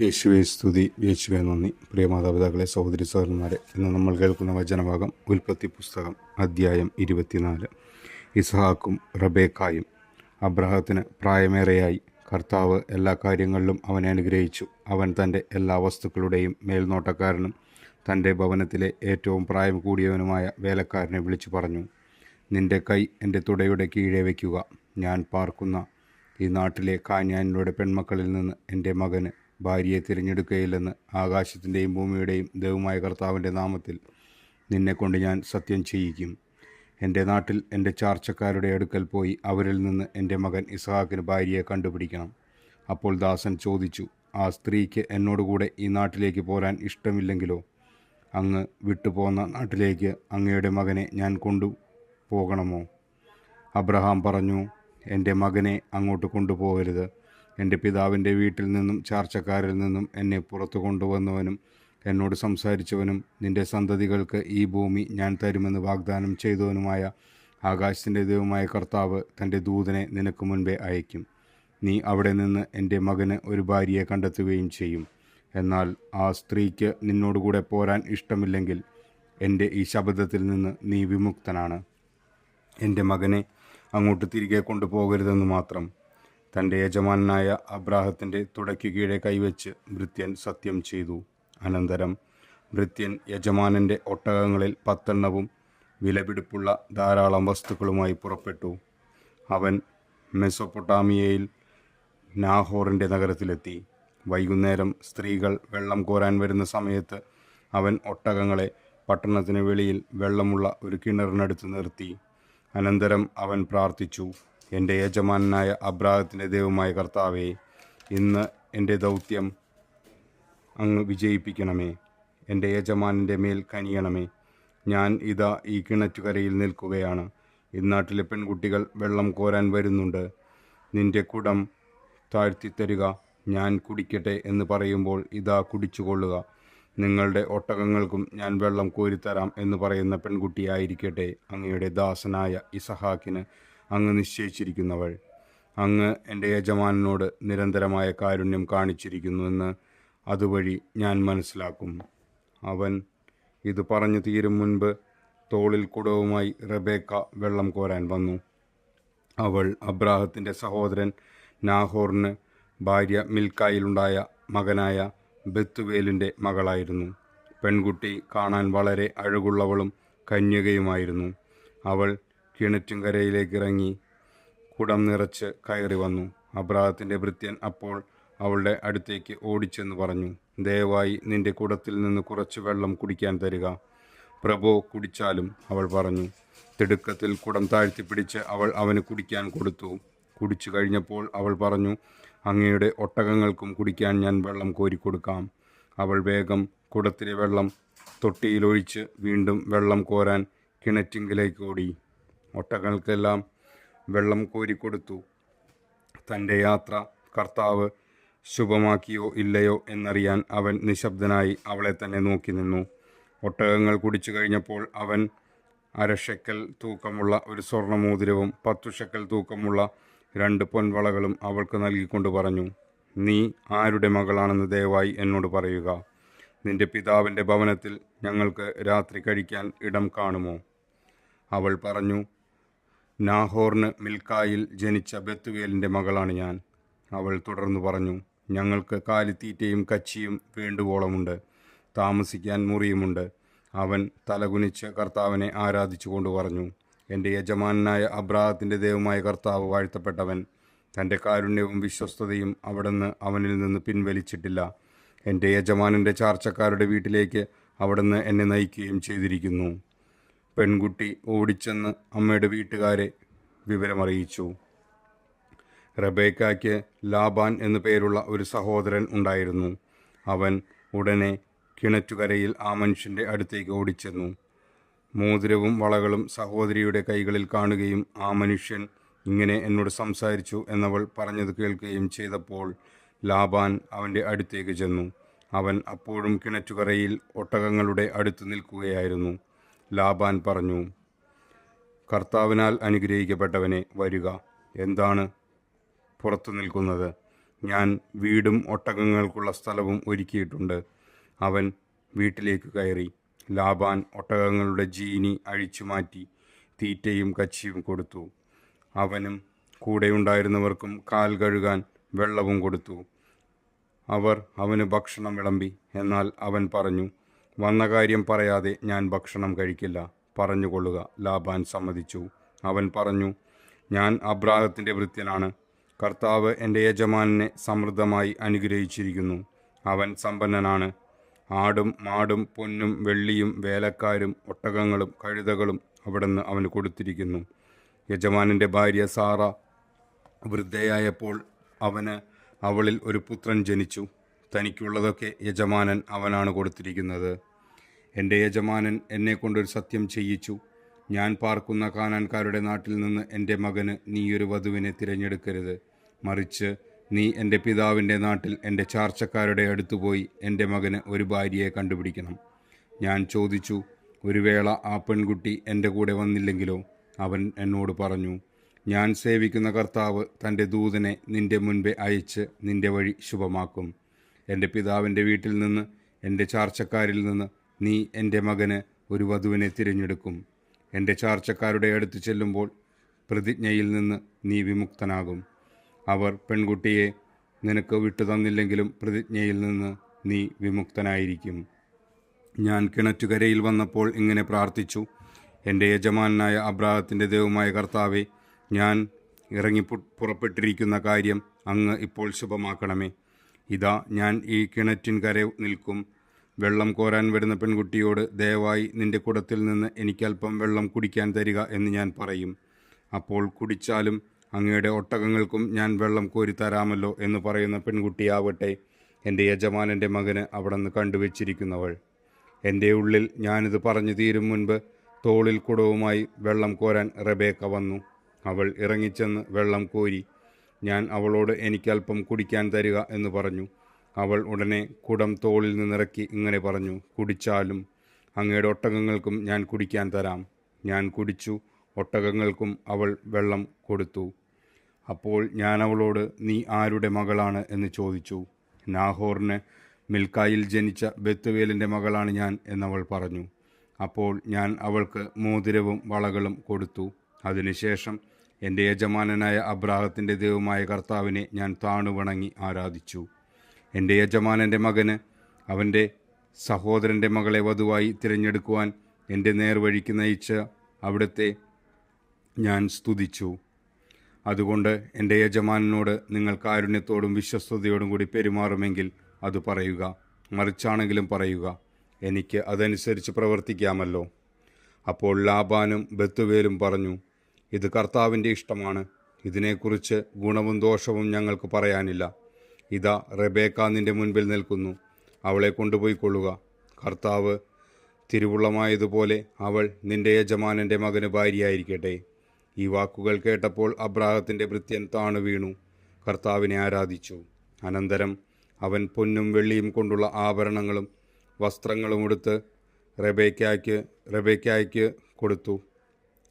യേശുവെ സ്തുതി, യേശുവെ നന്ദി. പ്രിയ മാതാപിതാക്കളെ, സഹോദരി സഹോദരന്മാരെ, ഇന്ന് നമ്മൾ കേൾക്കുന്ന വചനഭാഗം ഉൽപ്പത്തി പുസ്തകം അധ്യായം 24. ഇസ്ഹാക്കും റബേക്കായും. അബ്രാഹത്തിന് പ്രായമേറെയായി. കർത്താവ് എല്ലാ കാര്യങ്ങളിലും അവനെ അനുഗ്രഹിച്ചു. അവൻ തൻ്റെ എല്ലാ വസ്തുക്കളുടെയും മേൽനോട്ടക്കാരനും തൻ്റെ ഭവനത്തിലെ ഏറ്റവും പ്രായം കൂടിയവനുമായ വേലക്കാരനെ വിളിച്ചു പറഞ്ഞു, നിന്റെ കൈ എൻ്റെ തുടയുടെ കീഴെ വയ്ക്കുക. ഞാൻ പാർക്കുന്ന ഈ നാട്ടിലെ കാന്യാനിയുടെ പെൺമക്കളിൽ നിന്ന് എൻ്റെ മകന് ഭാര്യയെ തിരഞ്ഞെടുക്കുകയില്ലെന്ന് ആകാശത്തിൻ്റെയും ഭൂമിയുടെയും ദൈവമായ കർത്താവിൻ്റെ നാമത്തിൽ നിന്നെക്കൊണ്ട് ഞാൻ സത്യം ചെയ്യിക്കും. എൻ്റെ നാട്ടിൽ എൻ്റെ ചാർച്ചക്കാരുടെ അടുക്കൽ പോയി അവരിൽ നിന്ന് എൻ്റെ മകൻ ഇസ്ഹാക്കിന് ഭാര്യയെ കണ്ടുപിടിക്കണം. അപ്പോൾ ദാസൻ ചോദിച്ചു, ആ സ്ത്രീക്ക് എന്നോടുകൂടെ ഈ നാട്ടിലേക്ക് പോരാൻ ഇഷ്ടമില്ലെങ്കിലോ? അങ്ങ് വിട്ടുപോന്ന നാട്ടിലേക്ക് അങ്ങയുടെ മകനെ ഞാൻ കൊണ്ടുപോകണമോ? അബ്രഹാം പറഞ്ഞു, എൻ്റെ മകനെ അങ്ങോട്ട് കൊണ്ടുപോകരുത്. എൻ്റെ പിതാവിൻ്റെ വീട്ടിൽ നിന്നും ചാർച്ചക്കാരിൽ നിന്നും എന്നെ പുറത്തു കൊണ്ടുവന്നവനും എന്നോട് സംസാരിച്ചവനും നിൻ്റെ സന്തതികൾക്ക് ഈ ഭൂമി ഞാൻ തരുമെന്ന് വാഗ്ദാനം ചെയ്തവനുമായ ആകാശത്തിൻ്റെ ദൈവമായ കർത്താവ് തൻ്റെ ദൂതനെ നിനക്ക് മുൻപേ അയക്കും. നീ അവിടെ നിന്ന് എൻ്റെ മകന് ഒരു ഭാര്യയെ കണ്ടെത്തുകയും ചെയ്യും. എന്നാൽ ആ സ്ത്രീക്ക് നിന്നോടുകൂടെ പോരാൻ ഇഷ്ടമില്ലെങ്കിൽ എൻ്റെ ഈ ശബ്ദത്തിൽ നിന്ന് നീ വിമുക്തനാണ്. എൻ്റെ മകനെ അങ്ങോട്ട് തിരികെ കൊണ്ടുപോകരുതെന്ന് മാത്രം. തൻ്റെ യജമാനായ അബ്രാഹത്തിൻ്റെ തുടയ്ക്കു കീഴെ കൈവച്ച് ഭൃത്യൻ സത്യം ചെയ്തു. അനന്തരം ഭൃത്യൻ യജമാനൻ്റെ ഒട്ടകങ്ങളിൽ 10 വിലപിടിപ്പുള്ള ധാരാളം വസ്തുക്കളുമായി പുറപ്പെട്ടു. അവൻ മെസൊപ്പൊട്ടാമിയയിൽ നാഹോറിൻ്റെ നഗരത്തിലെത്തി. വൈകുന്നേരം സ്ത്രീകൾ വെള്ളം കോരാൻ വരുന്ന സമയത്ത് അവൻ ഒട്ടകങ്ങളെ പട്ടണത്തിന് വെളിയിൽ വെള്ളമുള്ള ഒരു കിണറിനടുത്ത് നിർത്തി. അനന്തരം അവൻ പ്രാർത്ഥിച്ചു, എൻ്റെ യജമാനായ അബ്രാഹത്തിൻ്റെ ദൈവമായ കർത്താവേ, ഇന്ന് എൻ്റെ ദൗത്യം അങ്ങ് വിജയിപ്പിക്കണമേ. എൻ്റെ യജമാനൻ്റെ മേൽ കനിയണമേ. ഞാൻ ഇതാ ഈ കിണറ്റുകരയിൽ നിൽക്കുകയാണ്. ഇന്നാട്ടിലെ പെൺകുട്ടികൾ വെള്ളം കോരാൻ വരുന്നുണ്ട്. നിൻ്റെ കുടം താഴ്ത്തിത്തരിക, ഞാൻ കുടിക്കട്ടെ എന്ന് പറയുമ്പോൾ ഇതാ കുടിച്ചുകൊള്ളുക. നിങ്ങളുടെ ഒട്ടകങ്ങൾക്കും ഞാൻ വെള്ളം കോരിത്തരാം എന്ന് പറയുന്ന പെൺകുട്ടിയായിരിക്കട്ടെ അങ്ങയുടെ ദാസനായ ഇസഹാക്കിന് അങ്ങ് നിശ്ചയിച്ചിരിക്കുന്നവൾ. അങ്ങ് എൻ്റെ യജമാനനോട് നിരന്തരമായ കാരുണ്യം കാണിച്ചിരിക്കുന്നുവെന്ന് അതുവഴി ഞാൻ മനസ്സിലാക്കും. അവൻ ഇത് പറഞ്ഞു തീരും മുൻപ് തോളിൽ കുടവുമായി റബേക്ക വെള്ളം കോരാൻ വന്നു. അവൾ അബ്രാഹത്തിൻ്റെ സഹോദരൻ നാഹോറിന് ഭാര്യ മിൽക്കായിലുണ്ടായ മകനായ ബെത്തുവേലിൻ്റെ മകളായിരുന്നു. പെൺകുട്ടി കാണാൻ വളരെ അഴകുള്ളവളും കന്യകയുമായിരുന്നു. അവൾ കിണറ്റുംകരയിലേക്ക് ഇറങ്ങി കുടം നിറച്ച് കയറി വന്നു. അബ്രാഹത്തിൻ്റെ ഭൃത്യൻ അപ്പോൾ അവളുടെ അടുത്തേക്ക് ഓടിച്ചെന്ന് പറഞ്ഞു, ദയവായി നിന്റെ കുടത്തിൽ നിന്ന് കുറച്ച് വെള്ളം കുടിക്കാൻ തരിക. പ്രഭോ, കുടിച്ചാലും, അവൾ പറഞ്ഞു. തിടുക്കത്തിൽ കുടം താഴ്ത്തിപ്പിടിച്ച് അവൾ അവന് കുടിക്കാൻ കൊടുത്തു. കുടിച്ചു കഴിഞ്ഞപ്പോൾ അവൾ പറഞ്ഞു, അങ്ങയുടെ ഒട്ടകങ്ങൾക്കും കുടിക്കാൻ ഞാൻ വെള്ളം കോരിക്കൊടുക്കാം. അവൾ വേഗം കുടത്തിലെ വെള്ളം തൊട്ടിയിലൊഴിച്ച് വീണ്ടും വെള്ളം കോരാൻ കിണറ്റിങ്കിലേക്ക് ഓടി. ഒട്ടകങ്ങൾക്കെല്ലാം വെള്ളം കോരിക്കൊടുത്തു. തൻ്റെ യാത്ര കർത്താവ് ശുഭമാക്കിയോ ഇല്ലയോ എന്നറിയാൻ അവൻ നിശബ്ദനായി അവളെ തന്നെ നോക്കി നിന്നു. ഒട്ടകങ്ങൾ കുടിച്ചു കഴിഞ്ഞപ്പോൾ അവൻ 1/2 ഷെക്കൽ തൂക്കമുള്ള ഒരു സ്വർണ്ണമോതിരവും 10 ഷെക്കൽ തൂക്കമുള്ള 2 പൊൻവളകളും അവൾക്ക് നൽകിക്കൊണ്ട് പറഞ്ഞു, നീ ആരുടെ മകളാണെന്ന് ദയവായി എന്നോട് പറയുക. നിന്റെ പിതാവിൻ്റെ ഭവനത്തിൽ ഞങ്ങൾക്ക് രാത്രി കഴിക്കാൻ ഇടം കാണുമോ? അവൾ പറഞ്ഞു, നാഹോറിന് മിൽക്കായിൽ ജനിച്ച ബെത്തുവേലിൻ്റെ മകളാണ് ഞാൻ. അവൾ തുടർന്നു പറഞ്ഞു, ഞങ്ങൾക്ക് കാലിത്തീറ്റയും കച്ചിയും വേണ്ടുവോളമുണ്ട്, താമസിക്കാൻ മുറിയുമുണ്ട്. അവൻ തലകുനിച്ച് കർത്താവിനെ ആരാധിച്ചുകൊണ്ട് പറഞ്ഞു, എൻ്റെ യജമാനായ അബ്രാഹത്തിൻ്റെ ദൈവമായ കർത്താവ് വാഴ്ത്തപ്പെട്ടവൻ. തൻ്റെ കാരുണ്യവും വിശ്വസ്തതയും അവിടുന്ന് അവനിൽ നിന്ന് പിൻവലിച്ചിട്ടില്ല. എൻ്റെ യജമാനൻ്റെ ചാർച്ചക്കാരുടെ വീട്ടിലേക്ക് അവിടുന്ന് എന്നെ നയിക്കുകയും ചെയ്തിരിക്കുന്നു. പെൺകുട്ടി ഓടിച്ചെന്ന് അമ്മയുടെ വീട്ടുകാരെ വിവരമറിയിച്ചു. റബേക്കായ്ക്ക് ലാബാൻ എന്നു പേരുള്ള ഒരു സഹോദരൻ ഉണ്ടായിരുന്നു. അവൻ ഉടനെ കിണറ്റുകരയിൽ ആ മനുഷ്യൻ്റെ അടുത്തേക്ക് ഓടിച്ചെന്നു. മോതിരവും വളകളും സഹോദരിയുടെ കൈകളിൽ കാണുകയും ആ മനുഷ്യൻ ഇങ്ങനെ എന്നോട് സംസാരിച്ചു എന്നവൾ പറഞ്ഞത് കേൾക്കുകയും ചെയ്തപ്പോൾ ലാബാൻ അവൻ്റെ അടുത്തേക്ക് ചെന്നു. അവൻ അപ്പോഴും കിണറ്റുകരയിൽ ഒട്ടകങ്ങളുടെ അടുത്ത് നിൽക്കുകയായിരുന്നു. ലാബാൻ പറഞ്ഞു, കർത്താവിനാൽ അനുഗ്രഹിക്കപ്പെട്ടവനെ, വരിക. എന്താണ് പുറത്തു നിൽക്കുന്നത്? ഞാൻ വീടും ഒട്ടകങ്ങൾക്കുള്ള സ്ഥലവും ഒരുക്കിയിട്ടുണ്ട്. അവൻ വീട്ടിലേക്ക് കയറി. ലാബാൻ ഒട്ടകങ്ങളുടെ ജീനി അഴിച്ചുമാറ്റി തീറ്റയും കച്ചിയും കൊടുത്തു. അവനും കൂടെയുണ്ടായിരുന്നവർക്കും കാൽ കഴുകാൻ വെള്ളവും കൊടുത്തു. അവർ അവന് ഭക്ഷണം വിളമ്പി. എന്നാൽ അവൻ പറഞ്ഞു, വന്ന കാര്യം പറയാതെ ഞാൻ ഭക്ഷണം കഴിക്കില്ല. പറഞ്ഞുകൊള്ളുക. ലാബാൻ സമ്മതിച്ചു. അവൻ പറഞ്ഞു, ഞാൻ അബ്രാഹത്തിൻ്റെ ഭൃത്യനാണ്. കർത്താവ് എൻ്റെ യജമാനനെ സമൃദ്ധമായി അനുഗ്രഹിച്ചിരിക്കുന്നു. അവൻ സമ്പന്നനാണ്. ആടും മാടും പൊന്നും വെള്ളിയും വേലക്കാരും ഒട്ടകങ്ങളും കഴുതകളും അവിടുന്ന് അവന് കൊടുത്തിരിക്കുന്നു. യജമാനൻ്റെ ഭാര്യ സാറ വൃദ്ധയായപ്പോൾ അവളിൽ ഒരു പുത്രൻ ജനിച്ചു. തനിക്കുള്ളതൊക്കെ യജമാനൻ അവനാണ് കൊടുത്തിരിക്കുന്നത്. എൻ്റെ യജമാനൻ എന്നെക്കൊണ്ടൊരു സത്യം ചെയ്യിച്ചു. ഞാൻ പാർക്കുന്ന കാനാൻകാരുടെ നാട്ടിൽ നിന്ന് എൻ്റെ മകന് നീയൊരു വധുവിനെ തിരഞ്ഞെടുക്കരുത്. മറിച്ച് നീ എൻ്റെ പിതാവിൻ്റെ നാട്ടിൽ എൻ്റെ ചാർച്ചക്കാരുടെ അടുത്തുപോയി എൻ്റെ മകന് ഒരു ഭാര്യയെ കണ്ടുപിടിക്കണം. ഞാൻ ചോദിച്ചു, ഒരു വേള ആ പെൺകുട്ടി എൻ്റെ കൂടെ വന്നില്ലെങ്കിലോ? അവൻ എന്നോട് പറഞ്ഞു, ഞാൻ സേവിക്കുന്ന കർത്താവ് തൻ്റെ ദൂതനെ നിൻ്റെ മുൻപേ അയച്ച് നിൻ്റെ വഴി ശുഭമാക്കും. എൻ്റെ പിതാവിൻ്റെ വീട്ടിൽ നിന്ന്, എൻ്റെ ചാർച്ചക്കാരിൽ നിന്ന് നീ എൻ്റെ മകന് ഒരു വധുവിനെ തിരഞ്ഞെടുക്കും. എൻ്റെ ചാർച്ചക്കാരുടെ അടുത്ത് ചെല്ലുമ്പോൾ പ്രതിജ്ഞയിൽ നിന്ന് നീ വിമുക്തനാകും. അവർ പെൺകുട്ടിയെ നിനക്ക് വിട്ടു തന്നില്ലെങ്കിലും പ്രതിജ്ഞയിൽ നിന്ന് നീ വിമുക്തനായിരിക്കും. ഞാൻ കിണറ്റുകരയിൽ വന്നപ്പോൾ ഇങ്ങനെ പ്രാർത്ഥിച്ചു, എൻ്റെ യജമാനായ അബ്രാഹത്തിൻ്റെ ദൈവമായ കർത്താവെ, ഞാൻ പുറപ്പെട്ടിരിക്കുന്ന കാര്യം അങ്ങ് ഇപ്പോൾ ശുഭമാക്കണമേ. ഇതാ, ഞാൻ ഈ കിണറ്റിൻകര നിൽക്കും. വെള്ളം കോരാൻ വരുന്ന പെൺകുട്ടിയോട്, ദയവായി നിന്റെ കുടത്തിൽ നിന്ന് എനിക്കല്പം വെള്ളം കുടിക്കാൻ തരിക എന്ന് ഞാൻ പറയും. അപ്പോൾ കുടിച്ചാലും അങ്ങയുടെ ഒട്ടകങ്ങൾക്കും ഞാൻ വെള്ളം കോരി തരാമല്ലോ എന്ന് പറയുന്ന പെൺകുട്ടിയാവട്ടെ എൻ്റെ യജമാനൻ്റെ മകന് അവിടുന്ന് കണ്ടുവച്ചിരിക്കുന്നവൾ. എൻ്റെ ഉള്ളിൽ ഞാനിത് പറഞ്ഞു തീരും മുൻപ് തോളിൽ കുടവുമായി വെള്ളം കോരാൻ റെബേക്ക വന്നു. അവൾ ഇറങ്ങിച്ചെന്ന് വെള്ളം കോരി. ഞാൻ അവളോട് എനിക്കല്പം കുടിക്കാൻ തരിക എന്ന് പറഞ്ഞു. അവൾ ഉടനെ കുടം തോളിൽ നിന്നിറക്കി ഇങ്ങനെ പറഞ്ഞു, കുടിച്ചാലും അങ്ങയുടെ ഒട്ടകങ്ങൾക്കും ഞാൻ കുടിക്കാൻ തരാം. ഞാൻ കുടിച്ചു. ഒട്ടകങ്ങൾക്കും അവൾ വെള്ളം കൊടുത്തു. അപ്പോൾ ഞാൻ അവളോട്, നീ ആരുടെ മകളാണ് എന്ന് ചോദിച്ചു. നാഹോറിന് മിൽക്കായിൽ ജനിച്ച ബെത്തുവേലിൻ്റെ മകളാണ് ഞാൻ എന്നവൾ പറഞ്ഞു. അപ്പോൾ ഞാൻ അവൾക്ക് മോതിരവും വളകളും കൊടുത്തു. അതിനുശേഷം എൻ്റെ യജമാനനായ അബ്രാഹത്തിൻ്റെ ദൈവമായ കർത്താവിനെ ഞാൻ താണുവണങ്ങി ആരാധിച്ചു. എൻ്റെ യജമാനൻ്റെ മകന് അവൻ്റെ സഹോദരൻ്റെ മകളെ വധുവായി തിരഞ്ഞെടുക്കുവാൻ എൻ്റെ നേർവഴിക്ക് നയിച്ച അവിടുത്തെ ഞാൻ സ്തുതിച്ചു. അതുകൊണ്ട് എൻ്റെ യജമാനനോട് നിങ്ങൾ കാരുണ്യത്തോടും വിശ്വസ്തയോടും കൂടി പെരുമാറുമെങ്കിൽ അത് പറയുക. മറിച്ചാണെങ്കിലും പറയുക, എനിക്ക് അതനുസരിച്ച് പ്രവർത്തിക്കാമല്ലോ. അപ്പോൾ ലാബാനും ബെത്തുവേലും പറഞ്ഞു, ഇത് കർത്താവിൻ്റെ ഇഷ്ടമാണ്. ഇതിനെക്കുറിച്ച് ഗുണവും ദോഷവും ഞങ്ങൾക്ക് പറയാനില്ല. ഇതാ, റെബേക്ക നിൻ്റെ മുൻപിൽ നിൽക്കുന്നു. അവളെ കൊണ്ടുപോയിക്കൊള്ളുക. കർത്താവ് തിരുവുള്ളമായതുപോലെ അവൾ നിൻ്റെ യജമാനൻ്റെ മകന് ഭാര്യയായിരിക്കട്ടെ. ഈ വാക്കുകൾ കേട്ടപ്പോൾ അബ്രാഹത്തിൻ്റെ ഭൃത്യൻ താണു വീണു കർത്താവിനെ ആരാധിച്ചു. അനന്തരം അവൻ പൊന്നും വെള്ളിയും കൊണ്ടുള്ള ആഭരണങ്ങളും വസ്ത്രങ്ങളും എടുത്ത് റെബേക്കായ്ക്ക് കൊടുത്തു.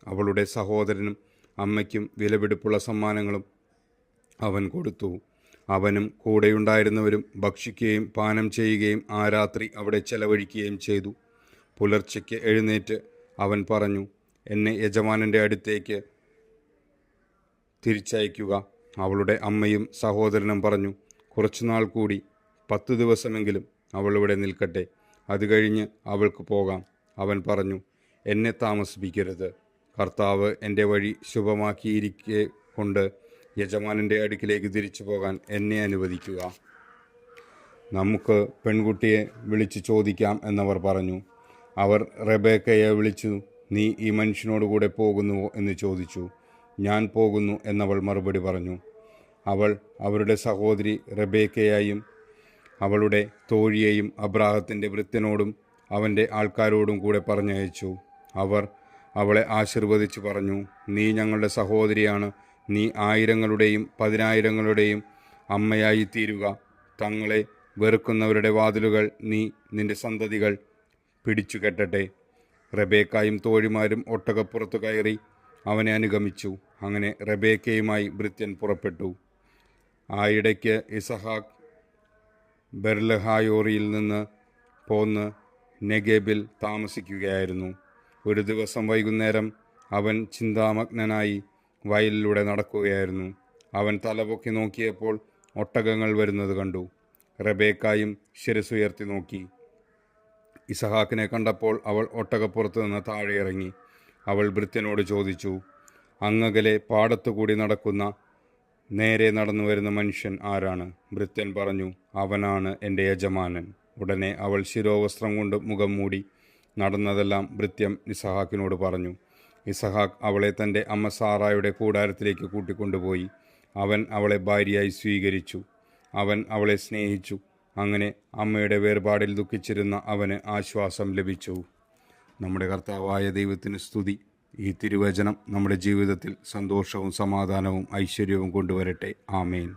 അവളുടെ സഹോദരനും അമ്മയ്ക്കും വിലപിടിപ്പുള്ള സമ്മാനങ്ങളും അവൻ കൊടുത്തു. അവനും കൂടെയുണ്ടായിരുന്നവരും ഭക്ഷിക്കുകയും പാനം ചെയ്യുകയും ആ രാത്രി അവിടെ ചെലവഴിക്കുകയും ചെയ്തു. പുലർച്ചയ്ക്ക് എഴുന്നേറ്റ് അവൻ പറഞ്ഞു, എന്നെ യജമാനൻ്റെ അടുത്തേക്ക് തിരിച്ചയക്കുക. അവളുടെ അമ്മയും സഹോദരനും പറഞ്ഞു, കുറച്ചുനാൾ കൂടി 10 ദിവസമെങ്കിലും അവൾ ഇവിടെ നിൽക്കട്ടെ. അത് കഴിഞ്ഞ് അവൾക്ക് പോകാം. അവൻ പറഞ്ഞു, എന്നെ താമസിപ്പിക്കരുത്. കർത്താവ് എൻ്റെ വഴി ശുഭമാക്കിയിരിക്കെ കൊണ്ട് യജമാനൻ്റെ അടുക്കിലേക്ക് തിരിച്ചു പോകാൻ എന്നെ അനുവദിക്കുക. നമുക്ക് പെൺകുട്ടിയെ വിളിച്ചു ചോദിക്കാം എന്നവർ പറഞ്ഞു. അവർ റെബേക്കയെ വിളിച്ചു, നീ ഈ മനുഷ്യനോട് കൂടെ പോകുന്നുവോ എന്ന് ചോദിച്ചു. ഞാൻ പോകുന്നു എന്നവൾ മറുപടി പറഞ്ഞു. അവൾ അവരുടെ സഹോദരി റെബേക്കയെയും അവളുടെ തോഴിയെയും അബ്രാഹത്തിൻ്റെ ഭൃത്യനോടും അവൻ്റെ ആൾക്കാരോടും കൂടെ പറഞ്ഞയച്ചു. അവർ അവളെ ആശീർവദിച്ച് പറഞ്ഞു, നീ ഞങ്ങളുടെ സഹോദരിയാണ്. നീ 1000ങ്ങളുടെയും 10,000ങ്ങളുടെയും അമ്മയായി തീരുക. തങ്ങളെ വെറുക്കുന്നവരുടെ വാതിലുകൾ നിന്റെ സന്തതികൾ പിടിച്ചു കെട്ടട്ടെ. റെബേക്കായും തോഴിമാരും ഒട്ടകപ്പുറത്തു കയറി അവനെ അനുഗമിച്ചു. അങ്ങനെ റെബേക്കയുമായി ഭൃത്യൻ പുറപ്പെട്ടു. ആ ഇടയ്ക്ക് ഇസഹാക്ക് ബെർലഹായോറിയിൽ നിന്ന് പോന്ന് നെഗേബിൽ താമസിക്കുകയായിരുന്നു. ഒരു ദിവസം വൈകുന്നേരം അവൻ ചിന്താമഗ്നനായി വയലിലൂടെ നടക്കുകയായിരുന്നു. അവൻ തലപൊക്കി നോക്കിയപ്പോൾ ഒട്ടകങ്ങൾ വരുന്നത് കണ്ടു. റബേക്കായും ശിരസുയർത്തി നോക്കി. ഇസഹാക്കിനെ കണ്ടപ്പോൾ അവൾ ഒട്ടകപ്പുറത്ത് നിന്ന് താഴെ ഇറങ്ങി. അവൾ ഭൃത്യനോട് ചോദിച്ചു, അങ്ങകലെ പാടത്തുകൂടി നടക്കുന്ന നേരെ നടന്നു വരുന്ന മനുഷ്യൻ ആരാണ്? ഭൃത്യൻ പറഞ്ഞു, അവനാണ് എൻ്റെ യജമാനൻ. ഉടനെ അവൾ ശിരോവസ്ത്രം കൊണ്ട് മുഖം മൂടി. നടന്നതെല്ലാം ഭൃത്യം ഇസഹാക്കിനോട് പറഞ്ഞു. ഇസഹാക്ക് അവളെ തൻ്റെ അമ്മ സാറായുടെ കൂടാരത്തിലേക്ക് കൂട്ടിക്കൊണ്ടുപോയി. അവൻ അവളെ ഭാര്യയായി സ്വീകരിച്ചു. അവൻ അവളെ സ്നേഹിച്ചു. അങ്ങനെ അമ്മയുടെ വേർപാടിൽ ദുഃഖിച്ചിരുന്ന അവന് ആശ്വാസം ലഭിച്ചു. നമ്മുടെ കർത്താവായ ദൈവത്തിന് സ്തുതി. ഈ തിരുവചനം നമ്മുടെ ജീവിതത്തിൽ സന്തോഷവും സമാധാനവും ഐശ്വര്യവും കൊണ്ടുവരട്ടെ. ആമേൻ.